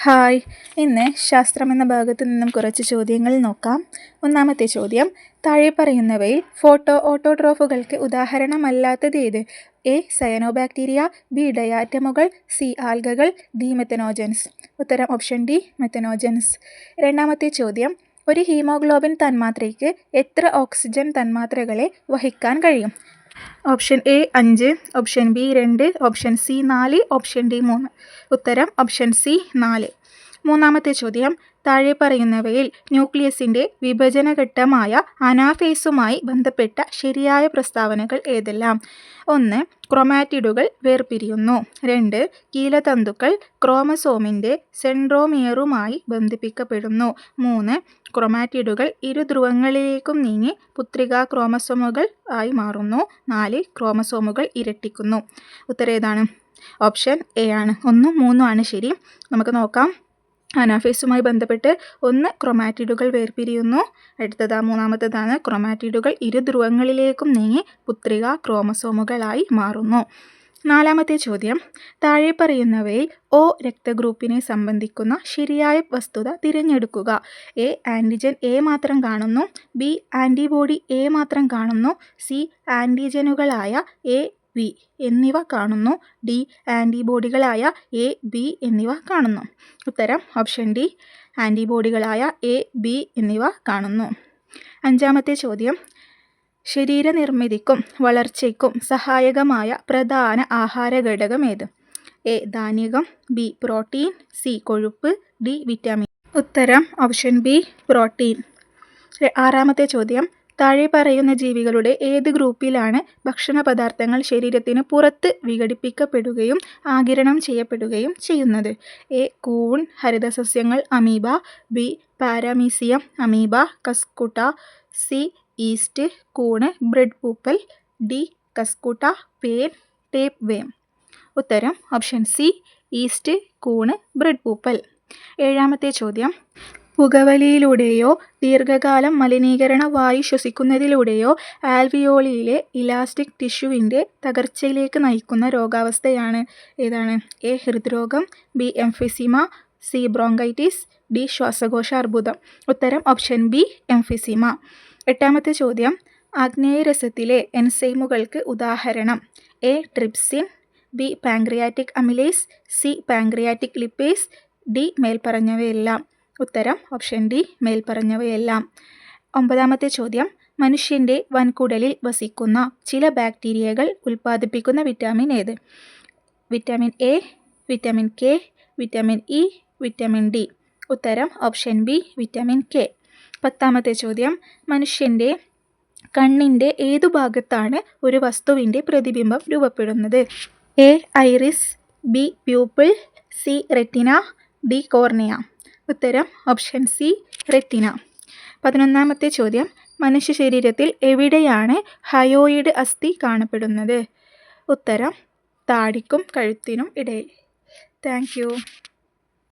Hi, ഇന്ന് ശാസ്ത്രം എന്ന ഭാഗത്തു നിന്നും കുറച്ച് ചോദ്യങ്ങൾ നോക്കാം. ഒന്നാമത്തെ ചോദ്യം, താഴെ പറയുന്നവയിൽ ഫോട്ടോ ഓട്ടോട്രോഫുകൾക്ക് ഉദാഹരണമല്ലാത്തത് ഏത്? എ. Cyanobacteria, B. ഡയാറ്റമുകൾ, സി. ആൽഗകൾ, ഡി. മെത്തനോജൻസ്. ഉത്തരം ഓപ്ഷൻ ഡി, മെത്തനോജൻസ്. രണ്ടാമത്തെ ചോദ്യം, ഒരു ഹീമോഗ്ലോബിൻ തന്മാത്രയ്ക്ക് എത്ര ഓക്സിജൻ തന്മാത്രകളെ വഹിക്കാൻ കഴിയും? Option A 5, option B 2, option C 4, option D 3. ഉത്തരം ഓപ്ഷൻ സി 4. മൂന്നാമത്തെ ചോദ്യം, താഴെ പറയുന്നവയിൽ ന്യൂക്ലിയസിൻ്റെ വിഭജനഘട്ടമായ അനാഫേസുമായി ബന്ധപ്പെട്ട ശരിയായ പ്രസ്താവനകൾ ഏതെല്ലാം? 1. ക്രൊമാറ്റിഡുകൾ വേർപിരിയുന്നു. 2. കീലതന്തുക്കൾ ക്രോമസോമിൻ്റെ സെൻട്രോമിയറുമായി ബന്ധിപ്പിക്കപ്പെടുന്നു. 3. ക്രൊമാറ്റിഡുകൾ ഇരുധ്രുവങ്ങളിലേക്കും നീങ്ങി പുത്രികാ ക്രോമസോമുകൾ ആയി മാറുന്നു. 4. ക്രോമസോമുകൾ ഇരട്ടിക്കുന്നു. ഉത്തരം ഏതാണ്? ഓപ്ഷൻ എ ആണ്. 1, 3 ആണ് ശരി. നമുക്ക് നോക്കാം. അനാഫേസുമായി ബന്ധപ്പെട്ട് 1 ക്രൊമാറ്റിഡുകൾ വേർപിരിയുന്നു. അടുത്തത് മൂന്നാമത്തേതാണ് ക്രൊമാറ്റിഡുകൾ ഇരുധ്രുവങ്ങളിലേക്കും നീങ്ങി പുത്രികാ ക്രോമസോമുകളായി മാറുന്നു. നാലാമത്തെ ചോദ്യം, താഴെ പറയുന്നവയിൽ O രക്തഗ്രൂപ്പിനെ സംബന്ധിക്കുന്ന ശരിയായ വസ്തുത തിരഞ്ഞെടുക്കുക. എ. ആൻറ്റിജൻ എ മാത്രം കാണുന്നു. ബി. ആൻറ്റിബോഡി എ മാത്രം കാണുന്നു. സി. ആൻറ്റിജനുകളായ എ, ബി എന്നിവ കാണുന്നു. ഡി. ആൻറ്റിബോഡികളായ എ, ബി എന്നിവ കാണുന്നു. ഉത്തരം ഓപ്ഷൻ ഡി, ആൻറ്റിബോഡികളായ എ, ബി എന്നിവ കാണുന്നു. അഞ്ചാമത്തെ ചോദ്യം, ശരീരനിർമ്മിതിക്കും വളർച്ചയ്ക്കും സഹായകമായ പ്രധാന ആഹാര ഘടകം ഏത്? എ. ധാന്യകം, ബി. Protein, C. കൊഴുപ്പ്, ഡി. വിറ്റാമിൻ. ഉത്തരം ഓപ്ഷൻ ബി, പ്രോട്ടീൻ. ആറാമത്തെ ചോദ്യം, താഴെ പറയുന്ന ജീവികളുടെ ഏത് ഗ്രൂപ്പിലാണ് ഭക്ഷണ പദാർത്ഥങ്ങൾ ശരീരത്തിന് പുറത്ത് വിഘടിപ്പിക്കപ്പെടുകയും ആഗിരണം ചെയ്യപ്പെടുകയും ചെയ്യുന്നത്? എ. കൂൺ, ഹരിതസസ്യങ്ങൾ, amoeba, B. Paramecium, amoeba, cuscuta, C. Yeast, കൂണ്, ബ്രെഡ് പൂപ്പൽ, ഡി. കസ്കുട്ട, പേൻ, ടേപ്പ് വേം. ഉത്തരം ഓപ്ഷൻ സി, ഈസ്റ്റ്, കൂണ്, ബ്രെഡ് പൂപ്പൽ. ഏഴാമത്തെ ചോദ്യം, പുകവലിയിലൂടെയോ ദീർഘകാലം മലിനീകരണ വായു ശ്വസിക്കുന്നതിലൂടെയോ ആൽവിയോളിയിലെ ഇലാസ്റ്റിക് ടിഷ്യൂവിൻ്റെ തകർച്ചയിലേക്ക് നയിക്കുന്ന രോഗാവസ്ഥയാണ് ഏതാണ്? എ. ഹൃദ്രോഗം, B. Emphysema, C. Bronchitis, D. ശ്വാസകോശ അർബുദം. ഉത്തരം ഓപ്ഷൻ ബി, എംഫിസീമ. എട്ടാമത്തെ ചോദ്യം, ആഗ്നേയരസത്തിലെ എൻസൈമുകൾക്ക് ഉദാഹരണം? A. Trypsin, B. Pancreatic amylase, C. Pancreatic lipase, D. മേൽപ്പറഞ്ഞവയെല്ലാം. ഉത്തരം ഓപ്ഷൻ ഡി, മേൽപ്പറഞ്ഞവയെല്ലാം. ഒമ്പതാമത്തെ ചോദ്യം, മനുഷ്യൻ്റെ വൻകുടലിൽ വസിക്കുന്ന ചില ബാക്ടീരിയകൾ ഉൽപ്പാദിപ്പിക്കുന്ന വിറ്റാമിൻ ഏത്? Vitamin A, vitamin K, vitamin E, vitamin D. ഉത്തരം ഓപ്ഷൻ ബി, വിറ്റാമിൻ കെ. പത്താമത്തെ ചോദ്യം, മനുഷ്യൻ്റെ കണ്ണിൻ്റെ ഏതു ഭാഗത്താണ് ഒരു വസ്തുവിൻ്റെ പ്രതിബിംബം രൂപപ്പെടുന്നത്? A. Iris, B. Pupil, C. Retina, D. Cornea. ഉത്തരം ഓപ്ഷൻ സി, റെറ്റിന. 11ാമത്തെ ചോദ്യം, മനുഷ്യ ശരീരത്തിൽ എവിടെയാണ് ഹയോയിഡ് അസ്ഥി കാണപ്പെടുന്നത്? ഉത്തരം താടിക്കും കഴുത്തിനും ഇടയിൽ. Thank you.